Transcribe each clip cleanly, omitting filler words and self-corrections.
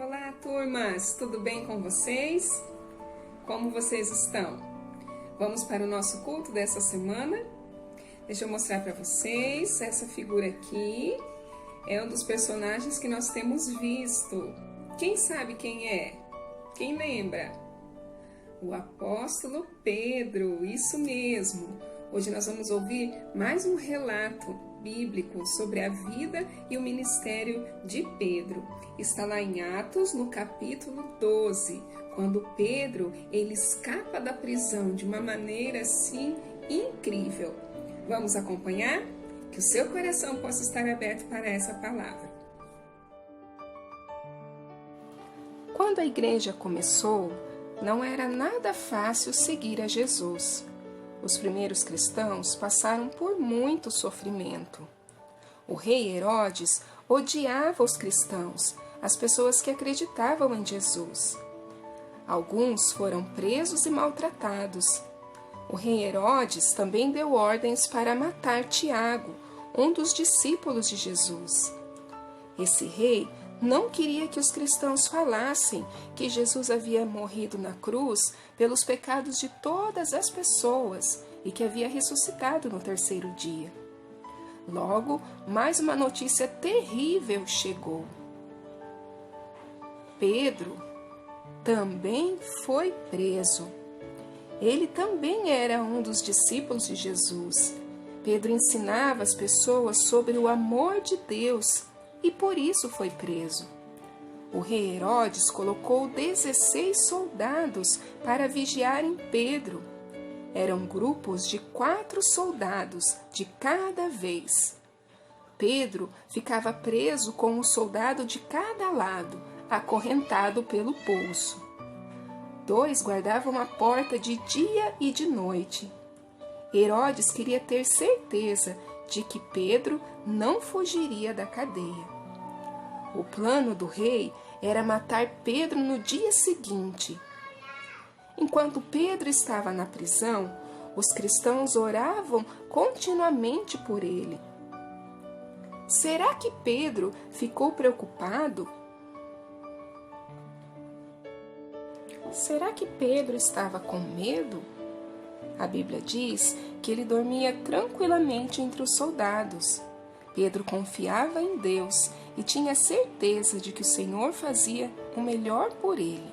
Olá, turmas! Tudo bem com vocês? Como vocês estão? Vamos para o nosso culto dessa semana? Deixa eu mostrar para vocês. Essa figura aqui é um dos personagens que nós temos visto. Quem sabe quem é? Quem lembra? O apóstolo Pedro, isso mesmo. Hoje nós vamos ouvir mais um relato bíblico sobre a vida e o ministério de Pedro. Está lá em Atos, no capítulo 12, quando Pedro ele escapa da prisão de uma maneira assim incrível. Vamos acompanhar? Que o seu coração possa estar aberto para essa palavra. Quando a igreja começou, não era nada fácil seguir a Jesus. Os primeiros cristãos passaram por muito sofrimento. O rei Herodes odiava os cristãos, as pessoas que acreditavam em Jesus. Alguns foram presos e maltratados. O rei Herodes também deu ordens para matar Tiago, um dos discípulos de Jesus. Esse rei não queria que os cristãos falassem que Jesus havia morrido na cruz pelos pecados de todas as pessoas e que havia ressuscitado no terceiro dia. Logo, mais uma notícia terrível chegou. Pedro também foi preso. Ele também era um dos discípulos de Jesus. Pedro ensinava as pessoas sobre o amor de Deus e por isso foi preso. O rei Herodes colocou 16 soldados para vigiarem Pedro. Eram grupos de 4 soldados de cada vez. Pedro ficava preso com um soldado de cada lado, acorrentado pelo pulso. 2 guardavam a porta de dia e de noite. Herodes queria ter certeza de que Pedro não fugiria da cadeia. O plano do rei era matar Pedro no dia seguinte. Enquanto Pedro estava na prisão, os cristãos oravam continuamente por ele. Será que Pedro ficou preocupado? Será que Pedro estava com medo? A Bíblia diz que ele dormia tranquilamente entre os soldados. Pedro confiava em Deus e tinha certeza de que o Senhor fazia o melhor por ele.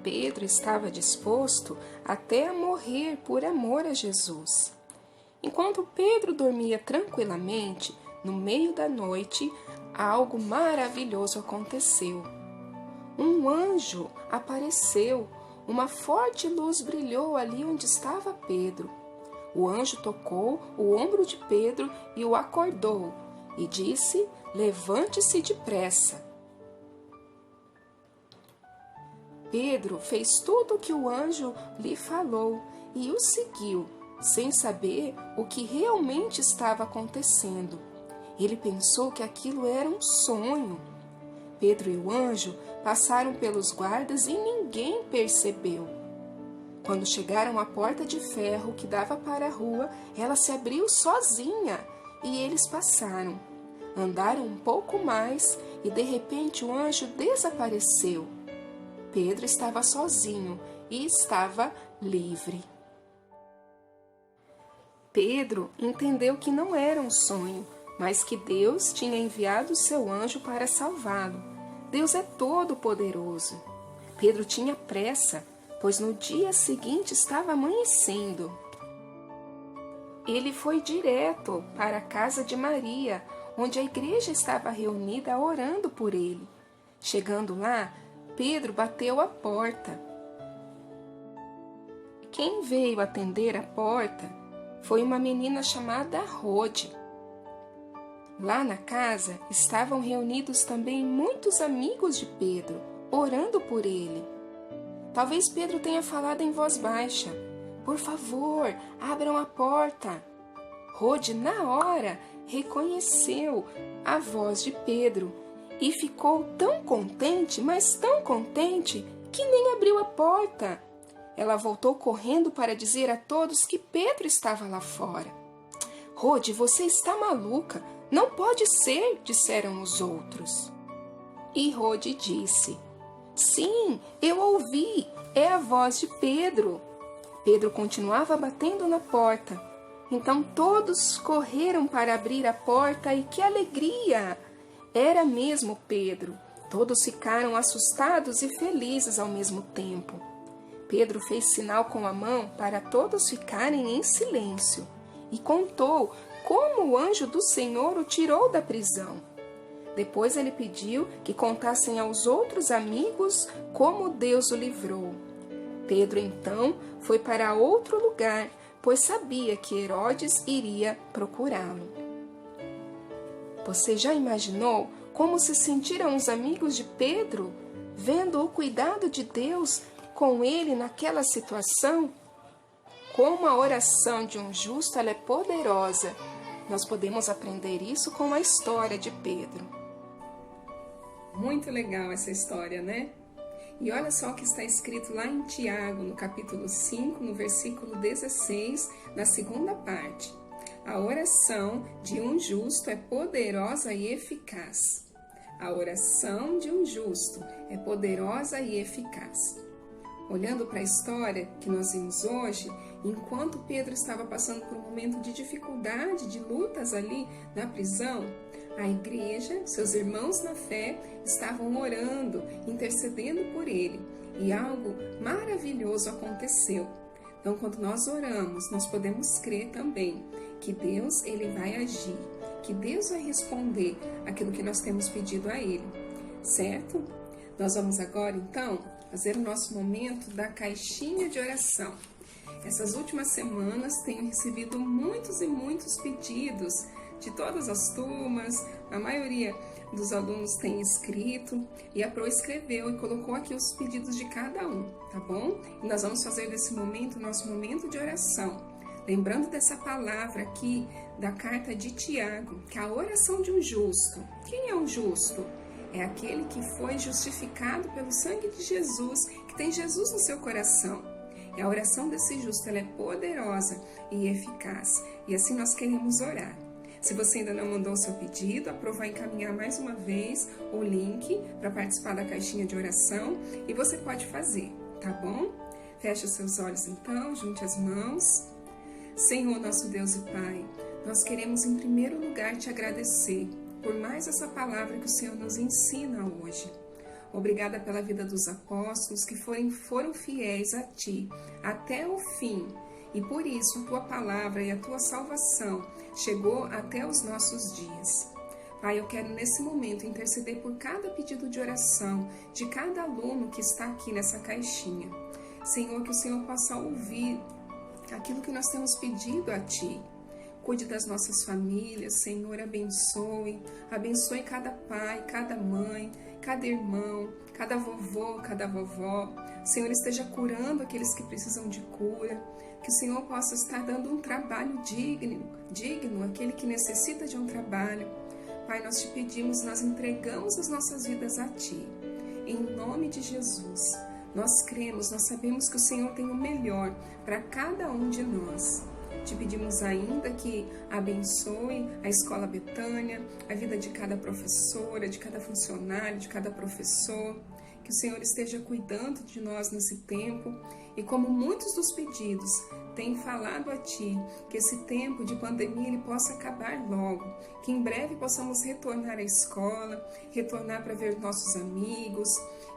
Pedro estava disposto até a morrer por amor a Jesus. Enquanto Pedro dormia tranquilamente, no meio da noite, algo maravilhoso aconteceu. Um anjo apareceu. Uma forte luz brilhou ali onde estava Pedro. O anjo tocou o ombro de Pedro e o acordou, e disse: "Levante-se depressa." Pedro fez tudo o que o anjo lhe falou e o seguiu, sem saber o que realmente estava acontecendo. Ele pensou que aquilo era um sonho. Pedro e o anjo passaram pelos guardas e ninguém percebeu. Quando chegaram à porta de ferro que dava para a rua, ela se abriu sozinha e eles passaram. Andaram um pouco mais e de repente o anjo desapareceu. Pedro estava sozinho e estava livre. Pedro entendeu que não era um sonho, mas que Deus tinha enviado o seu anjo para salvá-lo. Deus é todo-poderoso. Pedro tinha pressa, pois no dia seguinte estava amanhecendo. Ele foi direto para a casa de Maria, onde a igreja estava reunida orando por ele. Chegando lá, Pedro bateu à porta. Quem veio atender a porta foi uma menina chamada Rode. Lá na casa estavam reunidos também muitos amigos de Pedro, orando por ele. Talvez Pedro tenha falado em voz baixa: "Por favor, abram a porta." Rode, na hora, reconheceu a voz de Pedro e ficou tão contente, mas tão contente, que nem abriu a porta. Ela voltou correndo para dizer a todos que Pedro estava lá fora. "Rode, você está maluca. Não pode ser", disseram os outros. E Rode disse: Sim, eu ouvi, é a voz de Pedro. Pedro continuava batendo na porta. Então todos correram para abrir a porta e que alegria! Era mesmo Pedro. Todos ficaram assustados e felizes ao mesmo tempo. Pedro fez sinal com a mão para todos ficarem em silêncio e contou como o anjo do Senhor o tirou da prisão. Depois ele pediu que contassem aos outros amigos como Deus o livrou. Pedro então foi para outro lugar, pois sabia que Herodes iria procurá-lo. Você já imaginou como se sentiram os amigos de Pedro, vendo o cuidado de Deus com ele naquela situação? Como a oração de um justo ela é poderosa. Nós podemos aprender isso com a história de Pedro. Muito legal essa história, né? E olha só o que está escrito lá em Tiago, no capítulo 5, no versículo 16, na segunda parte. A oração de um justo é poderosa e eficaz. A oração de um justo é poderosa e eficaz. Olhando para a história que nós vimos hoje, enquanto Pedro estava passando por um momento de dificuldade, de lutas ali na prisão, a igreja, seus irmãos na fé, estavam orando, intercedendo por ele, e algo maravilhoso aconteceu. Então, quando nós oramos, nós podemos crer também que Deus ele vai agir, que Deus vai responder aquilo que nós temos pedido a Ele, certo? Nós vamos agora, então, fazer o nosso momento da caixinha de oração. Essas últimas semanas tenho recebido muitos e muitos pedidos de todas as turmas, a maioria dos alunos tem escrito, e a Pro escreveu e colocou aqui os pedidos de cada um, tá bom? E nós vamos fazer desse momento o nosso momento de oração. Lembrando dessa palavra aqui da carta de Tiago, que é a oração de um justo. Quem é um justo? É aquele que foi justificado pelo sangue de Jesus, que tem Jesus no seu coração. E a oração desse justo ela é poderosa e eficaz. E assim nós queremos orar. Se você ainda não mandou o seu pedido, a Pro vai encaminhar mais uma vez o link para participar da caixinha de oração e você pode fazer, tá bom? Feche os seus olhos então, junte as mãos. Senhor, nosso Deus e Pai, nós queremos em primeiro lugar te agradecer por mais essa palavra que o Senhor nos ensina hoje. Obrigada pela vida dos apóstolos que foram fiéis a Ti até o fim. E por isso a Tua palavra e a Tua salvação chegou até os nossos dias. Pai, eu quero nesse momento interceder por cada pedido de oração de cada aluno que está aqui nessa caixinha. Senhor, que o Senhor possa ouvir aquilo que nós temos pedido a Ti. Cuide das nossas famílias, Senhor, abençoe cada pai, cada mãe, cada irmão, cada vovô, cada vovó. Senhor, esteja curando aqueles que precisam de cura, que o Senhor possa estar dando um trabalho digno àquele que necessita de um trabalho. Pai, nós te pedimos, nós entregamos as nossas vidas a Ti, em nome de Jesus. Nós cremos, nós sabemos que o Senhor tem o melhor para cada um de nós. Te pedimos ainda que abençoe a Escola Betânia, a vida de cada professora, de cada funcionário, de cada professor, que o Senhor esteja cuidando de nós nesse tempo e como muitos dos pedidos têm falado a Ti, que esse tempo de pandemia ele possa acabar logo, que em breve possamos retornar à escola, retornar para ver nossos amigos,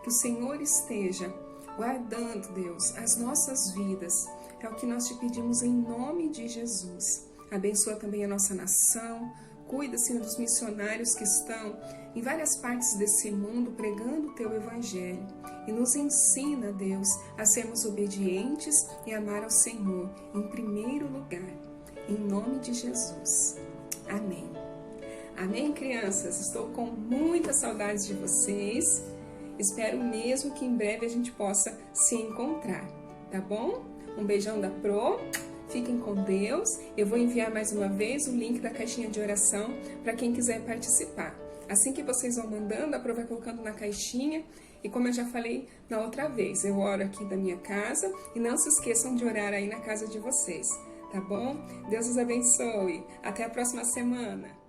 que o Senhor esteja guardando, Deus, as nossas vidas. É o que nós te pedimos em nome de Jesus. Abençoa também a nossa nação. Cuida, Senhor, dos missionários que estão em várias partes desse mundo pregando o Teu Evangelho. E nos ensina, Deus, a sermos obedientes e amar ao Senhor em primeiro lugar. Em nome de Jesus. Amém. Amém, crianças? Estou com muitas saudades de vocês. Espero mesmo que em breve a gente possa se encontrar, tá bom? Um beijão da Pro, fiquem com Deus. Eu vou enviar mais uma vez o link da caixinha de oração para quem quiser participar. Assim que vocês vão mandando, a Pro vai colocando na caixinha. E como eu já falei na outra vez, eu oro aqui da minha casa e não se esqueçam de orar aí na casa de vocês, tá bom? Deus os abençoe. Até a próxima semana.